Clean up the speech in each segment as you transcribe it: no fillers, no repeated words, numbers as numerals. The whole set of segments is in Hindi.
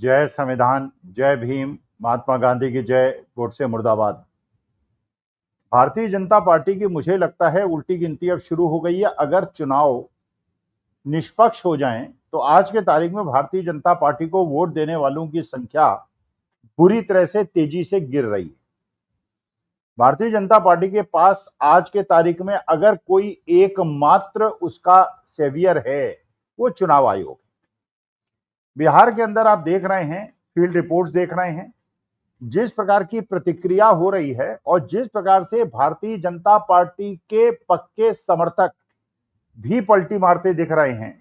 जय संविधान, जय भीम, महात्मा गांधी की जय, गोडसे मुर्दाबाद। भारतीय जनता पार्टी की मुझे लगता है उल्टी गिनती अब शुरू हो गई है। अगर चुनाव निष्पक्ष हो जाएं तो आज के तारीख में भारतीय जनता पार्टी को वोट देने वालों की संख्या बुरी तरह से तेजी से गिर रही है। भारतीय जनता पार्टी के पास आज के तारीख में अगर कोई एकमात्र उसका सेवियर है वो चुनाव आयोग। बिहार के अंदर आप देख रहे हैं, फील्ड रिपोर्ट्स देख रहे हैं, जिस प्रकार की प्रतिक्रिया हो रही है और जिस प्रकार से भारतीय जनता पार्टी के पक्के समर्थक भी पलटी मारते दिख रहे हैं।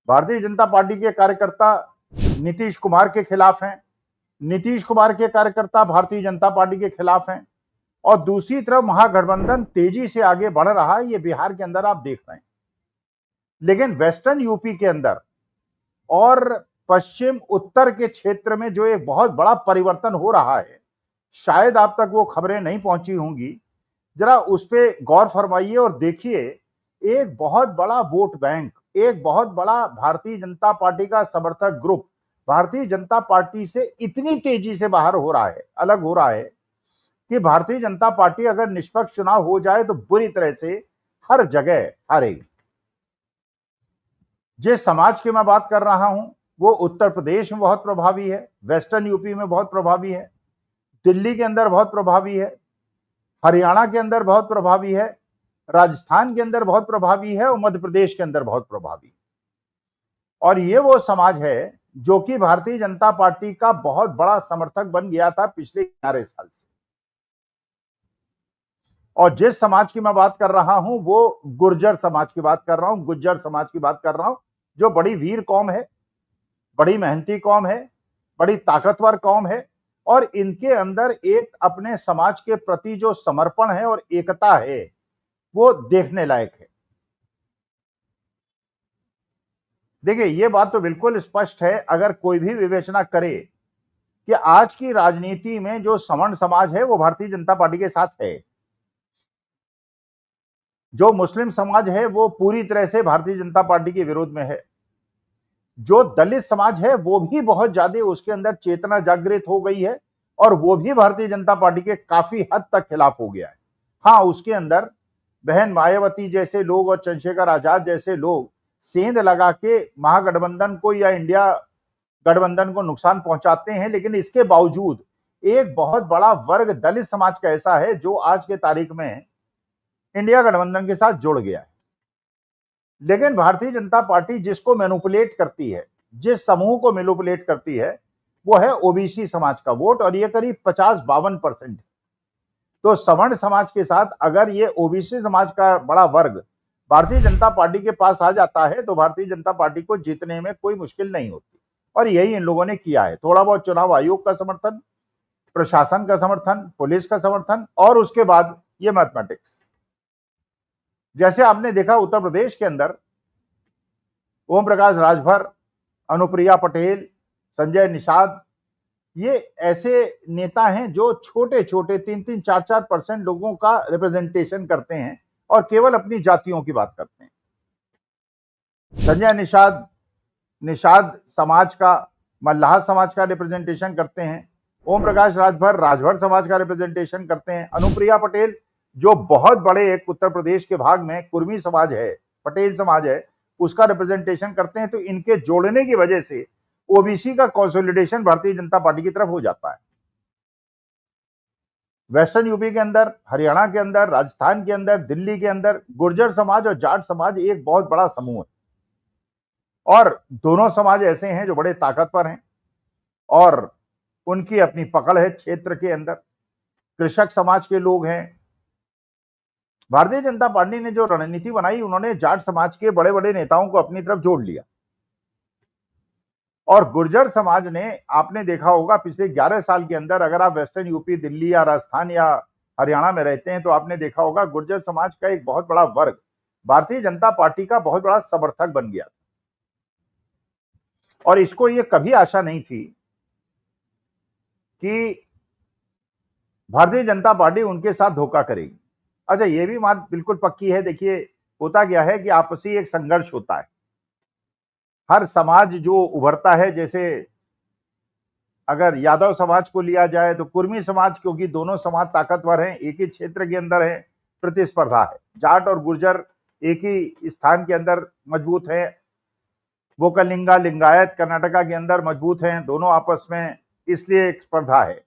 भारतीय जनता पार्टी के कार्यकर्ता नीतीश कुमार के खिलाफ हैं, नीतीश कुमार के कार्यकर्ता भारतीय जनता पार्टी के खिलाफ हैं और दूसरी तरफ महागठबंधन तेजी से आगे बढ़ रहा है। ये बिहार के अंदर आप देख रहे हैं, लेकिन वेस्टर्न यूपी के अंदर और पश्चिम उत्तर के क्षेत्र में जो एक बहुत बड़ा परिवर्तन हो रहा है, शायद आप तक वो खबरें नहीं पहुंची होंगी। जरा उस पर गौर फरमाइए और देखिए, एक बहुत बड़ा वोट बैंक, एक बहुत बड़ा भारतीय जनता पार्टी का समर्थक ग्रुप भारतीय जनता पार्टी से इतनी तेजी से बाहर हो रहा है, अलग हो रहा है कि भारतीय जनता पार्टी अगर निष्पक्ष चुनाव हो जाए तो बुरी तरह से हर जगह हारेगी। जिस समाज की मैं बात कर रहा हूं वो उत्तर प्रदेश में बहुत प्रभावी है, वेस्टर्न यूपी में बहुत प्रभावी है, दिल्ली के अंदर बहुत प्रभावी है, हरियाणा के अंदर बहुत प्रभावी है, राजस्थान के अंदर बहुत प्रभावी है और मध्य प्रदेश के अंदर बहुत प्रभावी है। और ये वो समाज है जो कि भारतीय जनता पार्टी का बहुत बड़ा समर्थक बन गया था पिछले 11 साल से। और जिस समाज की मैं बात कर रहा हूं वो गुर्जर समाज की बात कर रहा हूं, गुज्जर समाज की बात कर रहा हूं, जो बड़ी वीर कौम है, बड़ी मेहनती कौम है, बड़ी ताकतवर कौम है और इनके अंदर एक अपने समाज के प्रति जो समर्पण है और एकता है वो देखने लायक है। देखिए, ये बात तो बिल्कुल स्पष्ट है, अगर कोई भी विवेचना करे कि आज की राजनीति में जो सवर्ण समाज है वो भारतीय जनता पार्टी के साथ है, जो मुस्लिम समाज है वो पूरी तरह से भारतीय जनता पार्टी के विरोध में है, जो दलित समाज है वो भी बहुत ज्यादा उसके अंदर चेतना जागृत हो गई है और वो भी भारतीय जनता पार्टी के काफी हद तक खिलाफ हो गया है। हाँ, उसके अंदर बहन मायावती जैसे लोग और चंद्रशेखर आजाद जैसे लोग सेंध लगा के महागठबंधन को या इंडिया गठबंधन को नुकसान पहुंचाते हैं, लेकिन इसके बावजूद एक बहुत बड़ा वर्ग दलित समाज का ऐसा है जो आज के तारीख में इंडिया गठबंधन के साथ जुड़ गया है। लेकिन भारतीय जनता पार्टी जिसको मैनिपुलेट करती है, जिस समूह को मैनिपुलेट करती है, वो है ओबीसी समाज का वोट और ये करीब 50-52% है। तो सवर्ण समाज के साथ अगर ये ओबीसी समाज का बड़ा वर्ग भारतीय जनता पार्टी के पास आ जाता है तो भारतीय जनता पार्टी को जीतने में कोई मुश्किल नहीं होती और यही इन लोगों ने किया है। थोड़ा बहुत चुनाव आयोग का समर्थन, प्रशासन का समर्थन, पुलिस का समर्थन और उसके बाद ये मैथमेटिक्स। जैसे आपने देखा उत्तर प्रदेश के अंदर ओम प्रकाश राजभर, अनुप्रिया पटेल, संजय निषाद, ये ऐसे नेता हैं जो छोटे छोटे 3-3, 4-4% लोगों का रिप्रेजेंटेशन करते हैं और केवल अपनी जातियों की बात करते हैं। संजय निषाद समाज का, मल्लाह समाज का रिप्रेजेंटेशन करते हैं। ओम प्रकाश राजभर समाज का रिप्रेजेंटेशन करते हैं। अनुप्रिया पटेल जो बहुत बड़े एक उत्तर प्रदेश के भाग में कुर्मी समाज है, पटेल समाज है, उसका रिप्रेजेंटेशन करते हैं। तो इनके जोड़ने की वजह से ओबीसी का कंसोलिडेशन भारतीय जनता पार्टी की तरफ हो जाता है। वेस्टर्न यूपी के अंदर, हरियाणा के अंदर, राजस्थान के अंदर, दिल्ली के अंदर गुर्जर समाज और जाट समाज एक बहुत बड़ा समूह है और दोनों समाज ऐसे हैं जो बड़े ताकतवर हैं और उनकी अपनी पकड़ है क्षेत्र के अंदर। कृषक समाज के लोग हैं। भारतीय जनता पार्टी ने जो रणनीति बनाई, उन्होंने जाट समाज के बड़े बड़े नेताओं को अपनी तरफ जोड़ लिया और गुर्जर समाज ने, आपने देखा होगा पिछले 11 साल के अंदर, अगर आप वेस्टर्न यूपी, दिल्ली या राजस्थान या हरियाणा में रहते हैं तो आपने देखा होगा गुर्जर समाज का एक बहुत बड़ा वर्ग भारतीय जनता पार्टी का बहुत बड़ा समर्थक बन गया और इसको ये कभी आशा नहीं थी कि भारतीय जनता पार्टी उनके साथ धोखा करेगी। अच्छा, ये भी बात बिल्कुल पक्की है। देखिए, होता क्या है कि आपसी एक संघर्ष होता है। हर समाज जो उभरता है, जैसे अगर यादव समाज को लिया जाए तो कुर्मी समाज, क्योंकि दोनों समाज ताकतवर हैं, एक ही क्षेत्र के अंदर है, प्रतिस्पर्धा है। जाट और गुर्जर एक ही स्थान के अंदर मजबूत हैं। वोकलिंगा लिंगायत कर्नाटका के अंदर मजबूत हैं, दोनों आपस में, इसलिए एक स्पर्धा है।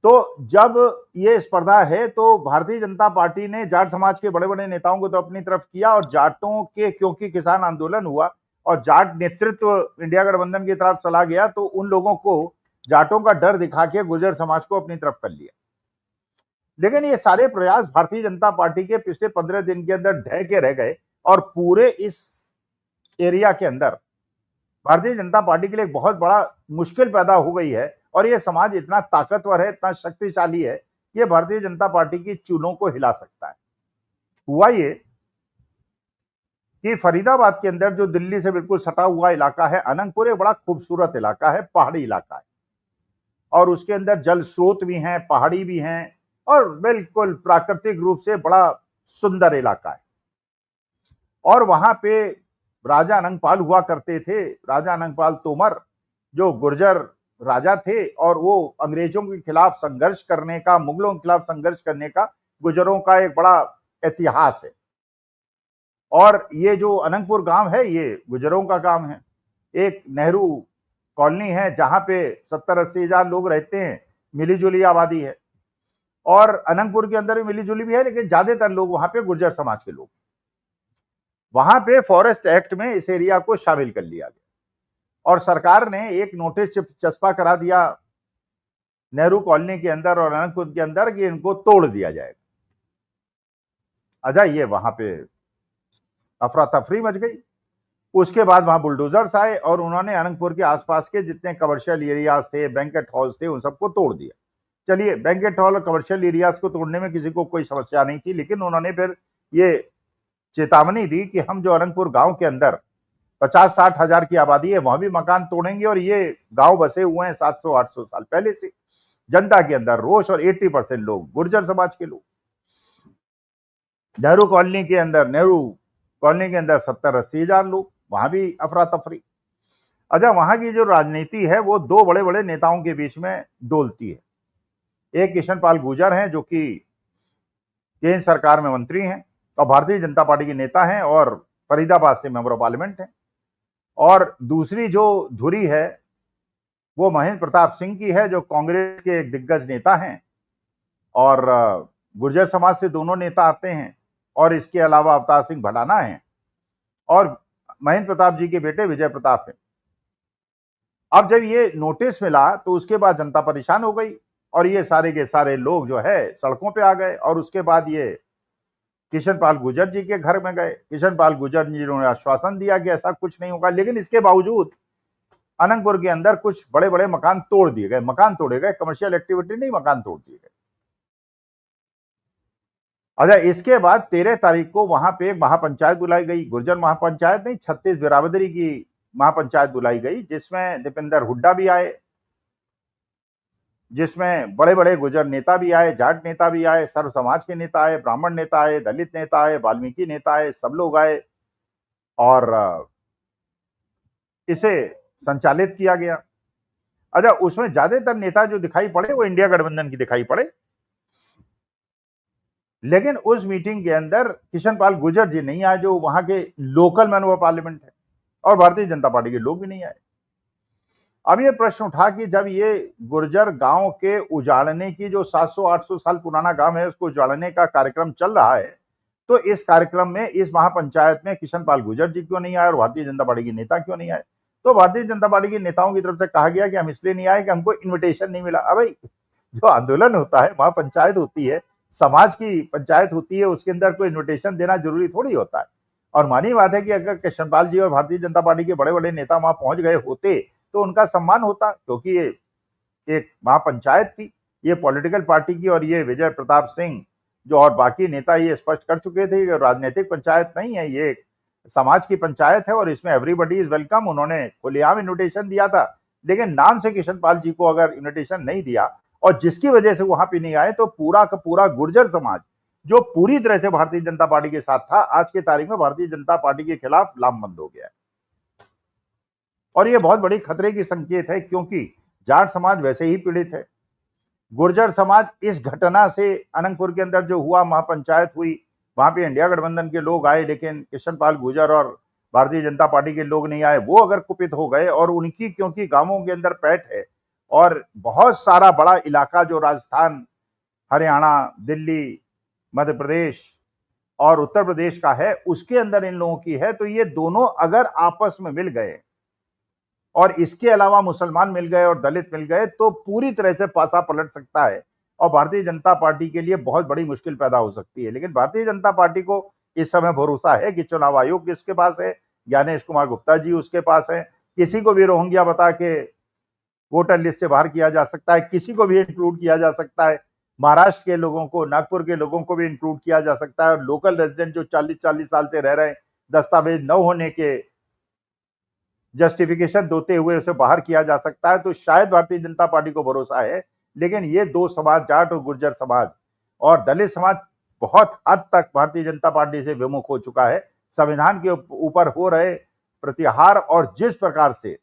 तो जब ये स्पर्धा है तो भारतीय जनता पार्टी ने जाट समाज के बड़े बड़े नेताओं को तो अपनी तरफ किया, और जाटों के, क्योंकि किसान आंदोलन हुआ और जाट नेतृत्व इंडिया गठबंधन की तरफ चला गया, तो उन लोगों को जाटों का डर दिखा के गुर्जर समाज को अपनी तरफ कर लिया। लेकिन ये सारे प्रयास भारतीय जनता पार्टी के पिछले 15 दिन के अंदर ढह के रह गए, और पूरे इस एरिया के अंदर भारतीय जनता पार्टी के लिए एक बहुत बड़ा मुश्किल पैदा हो गई है। और ये समाज इतना ताकतवर है, इतना शक्तिशाली है, ये भारतीय जनता पार्टी की चूलों को हिला सकता है। हुआ ये कि फरीदाबाद के अंदर, जो दिल्ली से बिल्कुल सटा हुआ इलाका है, अनंगपुर एक बड़ा खूबसूरत इलाका है, पहाड़ी इलाका है, और उसके अंदर जल स्रोत भी हैं, पहाड़ी भी हैं, और बिल्कुल प्राकृतिक रूप से बड़ा सुंदर इलाका है। और वहां पे राजा अनंगपाल हुआ करते थे, राजा अनंगपाल तोमर, जो गुर्जर राजा थे, और वो अंग्रेजों के खिलाफ संघर्ष करने का, मुगलों के खिलाफ संघर्ष करने का गुर्जरों का एक बड़ा इतिहास है। और ये जो अनंगपुर गांव है, ये गुर्जरों का गांव है। एक नेहरू कॉलोनी है जहां पे 70-80 हजार लोग रहते हैं, मिलीजुली आबादी है। और अनंगपुर के अंदर भी मिलीजुली भी है, लेकिन ज्यादातर लोग वहां पे गुर्जर समाज के लोग। वहां पे फॉरेस्ट एक्ट में इस एरिया को शामिल कर लिया गया, और सरकार ने एक नोटिस चस्पा करा दिया नेहरू कॉलोनी के अंदर और अनंतपुर के अंदर कि इनको तोड़ दिया जाएगा। अच्छा, ये वहां पे अफरा तफरी मच गई। उसके बाद वहां बुलडोजर्स आए और उन्होंने अनंतपुर के आसपास के जितने कमर्शियल एरियाज थे, बैंकेट हॉल्स थे, उन सबको तोड़ दिया। चलिए, बैंकेट हॉल और कमर्शियल एरियाज को तोड़ने में किसी को कोई समस्या नहीं थी, लेकिन उन्होंने फिर ये चेतावनी दी कि हम जो अनंतपुर गांव के अंदर 50-60 हजार की आबादी है, वहां भी मकान तोड़ेंगे, और ये गांव बसे हुए हैं 700-800 साल पहले से। जनता के अंदर रोष, और 80% लोग गुर्जर समाज के लोग। नेहरू कॉलोनी के अंदर 70-80 हजार लोग, वहां भी अफरा तफरी। अच्छा, वहां की जो राजनीति है वो दो बड़े बड़े नेताओं के बीच में डोलती है। एक किशन पाल गुर्जर हैं, जो कि केंद्र सरकार में मंत्री हैं और भारतीय जनता पार्टी के नेता हैं, और फरीदाबाद से मेंबर ऑफ पार्लियामेंट हैं। और दूसरी जो धुरी है वो महेंद्र प्रताप सिंह की है, जो कांग्रेस के एक दिग्गज नेता हैं, और गुर्जर समाज से दोनों नेता आते हैं। और इसके अलावा अवतार सिंह भडाना है, और महेंद्र प्रताप जी के बेटे विजय प्रताप हैं। अब जब ये नोटिस मिला तो उसके बाद जनता परेशान हो गई, और ये सारे के सारे लोग जो है सड़कों पे आ गए। और उसके बाद ये किशन पाल गुर्जर जी के घर में गए। किशन पाल गुर्जर जी ने आश्वासन दिया कि ऐसा कुछ नहीं होगा, लेकिन इसके बावजूद अनंतपुर के अंदर कुछ बड़े बड़े मकान तोड़ दिए गए। मकान तोड़े गए, कमर्शियल एक्टिविटी नहीं, मकान तोड़ दिए गए। अच्छा, इसके बाद 13 तारीख को वहां पे महापंचायत बुलाई गई। गुर्जर महापंचायत नहीं, 36 बिरादरी की महापंचायत बुलाई गई, जिसमें दीपेंद्र हुड्डा भी आए, जिसमें बड़े बड़े गुर्जर नेता भी आए, जाट नेता भी आए, सर्व समाज के नेता आए, ब्राह्मण नेता आए, दलित नेता आए, वाल्मीकि नेता आए, सब लोग आए, और इसे संचालित किया गया। अच्छा, उसमें ज्यादातर नेता जो दिखाई पड़े वो इंडिया गठबंधन की दिखाई पड़े, लेकिन उस मीटिंग के अंदर किशन पाल गुर्जर जी नहीं आए, जो वहां के लोकल मेंबर ऑफ पार्लियामेंट है, और भारतीय जनता पार्टी के लोग भी नहीं आए। अब ये प्रश्न उठा कि जब ये गुर्जर गांव के उजाड़ने की, जो 700-800 साल पुराना गांव है, उसको उजाड़ने का कार्यक्रम चल रहा है, तो इस कार्यक्रम में, इस महापंचायत में किशन पाल गुर्जर जी क्यों नहीं आए और भारतीय जनता पार्टी के नेता क्यों नहीं आए? तो भारतीय जनता पार्टी के नेताओं की तरफ से कहा गया कि हम इसलिए नहीं आए कि हमको इन्विटेशन नहीं मिला। अब जो आंदोलन होता है, महापंचायत होती है, समाज की पंचायत होती है, उसके अंदर कोई इन्विटेशन देना जरूरी थोड़ी होता है। और मानी बात है कि अगर कृष्णपाल जी और भारतीय जनता पार्टी के बड़े बड़े नेता वहां पहुंच गए होते तो उनका सम्मान होता, क्योंकि ये एक महापंचायत थी, ये पॉलिटिकल पार्टी की। और ये विजय प्रताप सिंह जो और बाकी नेता ये स्पष्ट कर चुके थे कि राजनीतिक पंचायत नहीं है, ये समाज की पंचायत है, और इसमें एवरीबडी इज वेलकम। उन्होंने खुलेआम इन्विटेशन दिया था, लेकिन नाम से कृष्णपाल जी को अगर इन्विटेशन नहीं दिया, और जिसकी वजह से वहां पे नहीं आए, तो पूरा का पूरा गुर्जर समाज, जो पूरी तरह से भारतीय जनता पार्टी के साथ था, आज की तारीख में भारतीय जनता पार्टी के खिलाफ लामबंद हो गया है। और ये बहुत बड़ी खतरे की संकेत है, क्योंकि जाट समाज वैसे ही पीड़ित है। गुर्जर समाज इस घटना से, अनंतपुर के अंदर जो हुआ, महापंचायत हुई, वहां पे इंडिया गठबंधन के लोग आए, लेकिन कृष्ण पाल गुर्जर और भारतीय जनता पार्टी के लोग नहीं आए। वो अगर कुपित हो गए, और उनकी क्योंकि गांवों के अंदर पैठ है, और बहुत सारा बड़ा इलाका जो राजस्थान, हरियाणा, दिल्ली, मध्य प्रदेश और उत्तर प्रदेश का है, उसके अंदर इन लोगों की है, तो ये दोनों अगर आपस में मिल गए और इसके अलावा मुसलमान मिल गए और दलित मिल गए, तो पूरी तरह से पासा पलट सकता है और भारतीय जनता पार्टी के लिए बहुत बड़ी मुश्किल पैदा हो सकती है। लेकिन भारतीय जनता पार्टी को इस समय भरोसा है कि चुनाव आयोग किसके पास है, ज्ञानेश कुमार गुप्ता जी उसके पास है। किसी को भी रोहिंग्या बता के वोटर लिस्ट से बाहर किया जा सकता है, किसी को भी इंक्लूड किया जा सकता है, महाराष्ट्र के लोगों को, नागपुर के लोगों को भी इंक्लूड किया जा सकता है, और लोकल रेजिडेंट जो 40-40 साल से रह रहे हैं, दस्तावेज न होने के जस्टिफिकेशन देते हुए उसे बाहर किया जा सकता है। तो शायद भारतीय जनता पार्टी को भरोसा है, लेकिन ये दो समाज, जाट और गुर्जर समाज और दलित समाज, बहुत हद तक भारतीय जनता पार्टी से विमुख हो चुका है। संविधान के ऊपर हो रहे प्रत्याहार और जिस प्रकार से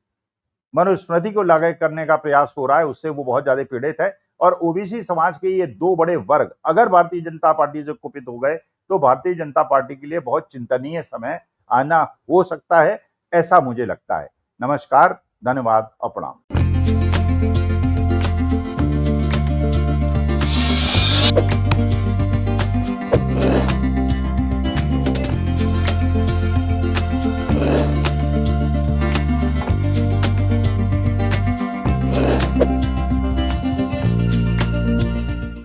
मनुस्मृति को लागू करने का प्रयास हो रहा है, उससे वो बहुत ज्यादा पीड़ित है। और ओबीसी समाज के ये दो बड़े वर्ग अगर भारतीय जनता पार्टी से कुपित हो गए, तो भारतीय जनता पार्टी के लिए बहुत चिंतनीय समय आना हो सकता है, ऐसा मुझे लगता है। नमस्कार, धन्यवाद और प्रणाम।